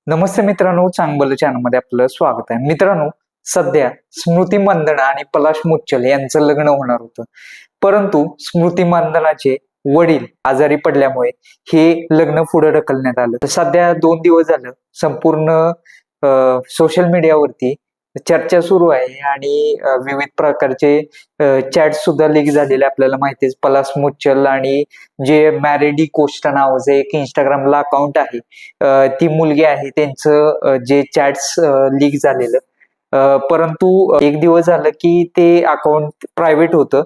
नमस्ते मित्रांनो, चांगलं चॅनलमध्ये आपलं स्वागत आहे. मित्रांनो, सध्या स्मृती मंदना आणि पलाश मुच्छल यांचं लग्न होणार होतं. परंतु स्मृती मंदनाचे वडील आजारी पडल्यामुळे हे लग्न पुढे ढकलण्यात आलं. सध्या 2 दिवस झालं संपूर्ण सोशल मीडियावरती चर्चा सुरू आहे आणि विविध प्रकारचे चॅट सुद्धा लीक झालेले आपल्याला माहितीच. पलाश मुच्छल आणि जे मॅरेडी कोस्टा नावाचं एक इंस्टाग्रामला अकाउंट आहे, ती मुलगी आहे, त्यांचं जे चॅट्स लीक झालेलं. परंतु 1 दिवस झालं की ते अकाउंट प्रायव्हेट होतं.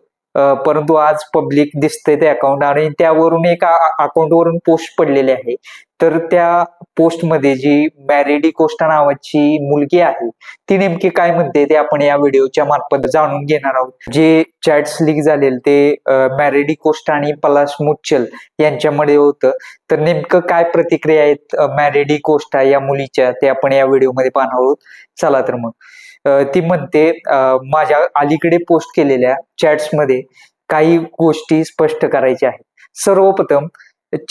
परंतु आज पब्लिक दिसतंय ते अकाउंट आणि त्यावरून एक अकाउंटवरून पोस्ट पडलेली आहे. तर त्या पोस्टमध्ये जी मॅरेडी कोस्टा नावाची मुलगी आहे ती नेमकी काय म्हणते ते आपण या व्हिडिओच्या मार्फत जाणून घेणार आहोत. जे चॅट्स लीक झालेले ते मॅरेडी कोस्टा आणि पलाश मुच्छल यांच्यामध्ये होतं. तर नेमकं काय प्रतिक्रिया आहेत मॅरेडी कोस्टा या मुलीच्या ते आपण या व्हिडिओमध्ये पाहणार आहोत. चला तर मग. ती म्हणते, माझ्या अलीकडे पोस्ट केलेल्या चॅट्समध्ये काही गोष्टी स्पष्ट करायच्या आहेत. सर्वप्रथम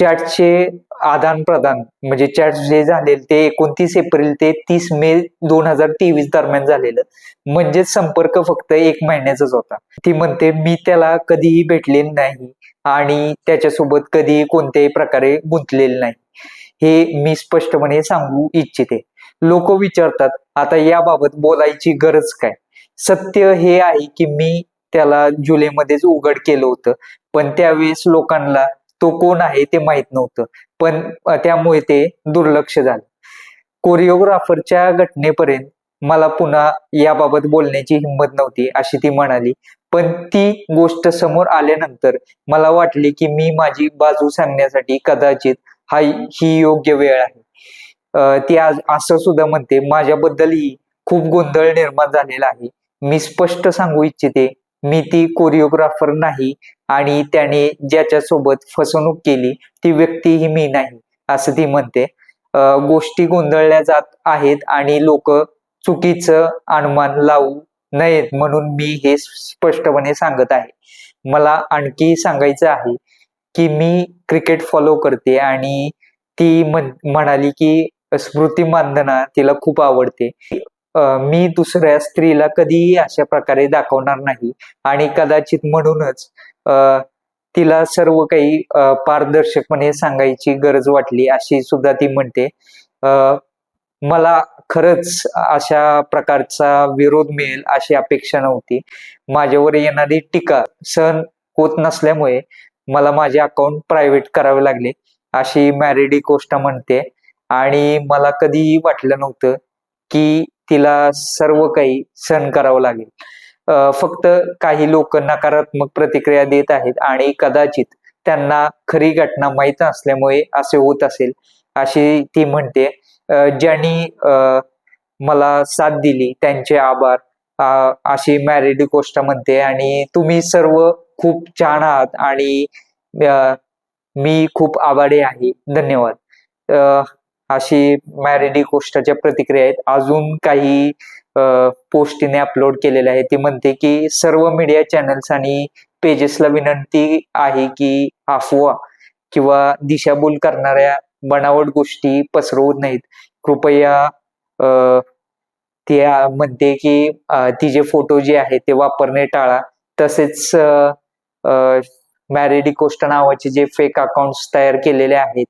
चॅटचे आदान प्रदान म्हणजे चॅट जे झालेले ते 29 एप्रिल ते 30 मे 2023 दरम्यान झालेलं, म्हणजेच संपर्क फक्त 1 महिन्याचाच होता. ती म्हणते, मी त्याला कधीही भेटलेली नाही आणि त्याच्यासोबत कधीही कोणत्याही प्रकारे गुंतलेले नाही, हे मी स्पष्टपणे सांगू इच्छिते. लोक विचारतात, आता याबाबत बोलायची गरज काय? सत्य हे आहे की मी त्याला जुलैमध्येच उघड केलं होतं, पण त्यावेळेस लोकांना तो कोण आहे ते माहित नव्हतं, पण त्यामुळे ते दुर्लक्ष झालं. कोरिओग्राफरच्या घटनेपर्यंत मला पुन्हा याबाबत बोलण्याची हिंमत नव्हती, अशी ती म्हणाली. पण ती गोष्ट समोर आल्यानंतर मला वाटले की मी माझी बाजू सांगण्यासाठी कदाचित ही योग्य वेळ आहे. ती आज असं सुद्धा म्हणते, माझ्याबद्दलही खूप गोंधळ निर्माण झालेला आहे. मी स्पष्ट सांगू इच्छिते, मी ती कोरिओग्राफर नाही आणि त्याने ज्याच्यासोबत फसवणूक केली ती व्यक्तीही मी नाही, असं ती म्हणते. गोष्टी गोंधळल्या जात आहेत आणि लोक चुकीचं अनुमान लावू नयेत म्हणून मी हे स्पष्टपणे सांगत आहे. मला आणखी सांगायचं आहे की मी क्रिकेट फॉलो करते आणि ती म्हणाली की स्मृती मानधना तिला खूप आवडते. मी दुसऱ्या स्त्रीला कधीही अशा प्रकारे दाखवणार नाही आणि कदाचित म्हणूनच तिला सर्व काही पारदर्शकपणे सांगायची गरज वाटली, अशी सुद्धा ती म्हणते. मला खरंच अशा प्रकारचा विरोध मिळेल अशी अपेक्षा नव्हती. माझ्यावर येणारी टीका सहन होत नसल्यामुळे मला माझे अकाउंट प्रायव्हेट करावे लागले, अशी मॅरेडी कोस्टा म्हणते. आणि मला कधीही वाटलं नव्हतं की तिला सर्व काही सहन करावं लागेल. फक्त काही लोक नकारात्मक प्रतिक्रिया देत आहेत आणि कदाचित त्यांना खरी घटना माहीत असल्यामुळे असे होत असेल, अशी ती म्हणते. ज्यांनी मला साथ दिली त्यांचे आभार, अशी मॅरेडी कोस्टा म्हणते. आणि तुम्ही सर्व खूप छान आहात आणि मी खूप आभारी आहे, धन्यवाद, अशी मॅरेडी कोस्टाच्या प्रतिक्रिया आहेत. अजून काही पोस्ट तिने अपलोड केलेल्या आहे. ती म्हणते की सर्व मीडिया चॅनल्स आणि पेजेसला विनंती आहे की अफवा किंवा दिशाभूल करणाऱ्या बनावट गोष्टी पसरवू नयेत. कृपया ती म्हणते की तिचे फोटो जे आहेत ते वापरणे टाळा. तसेच मॅरेडी कोस्टा नावाचे जे फेक अकाउंट्स तयार केलेले आहेत,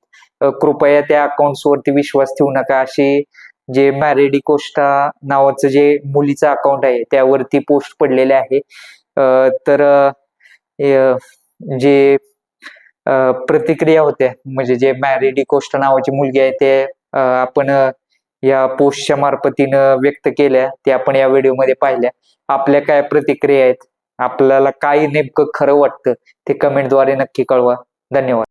कृपया त्या अकाउंट्स वरती विश्वास ठेवू नका, असे जे मॅरेडी कोस्टा नावाचं जे मुलीचं अकाउंट आहे त्यावरती पोस्ट पडलेले आहे. तर जे प्रतिक्रिया होत्या म्हणजे जे मॅरेडी कोस्टा नावाची मुलगी आहे ते आपण या पोस्टच्या मार्फतीनं व्यक्त केल्या, ते आपण या व्हिडिओमध्ये पाहिल्या. आपल्या काय प्रतिक्रिया आहेत, आपल्याला काय नेमकं खरं वाटतं ते कमेंटद्वारे नक्की कळवा. धन्यवाद.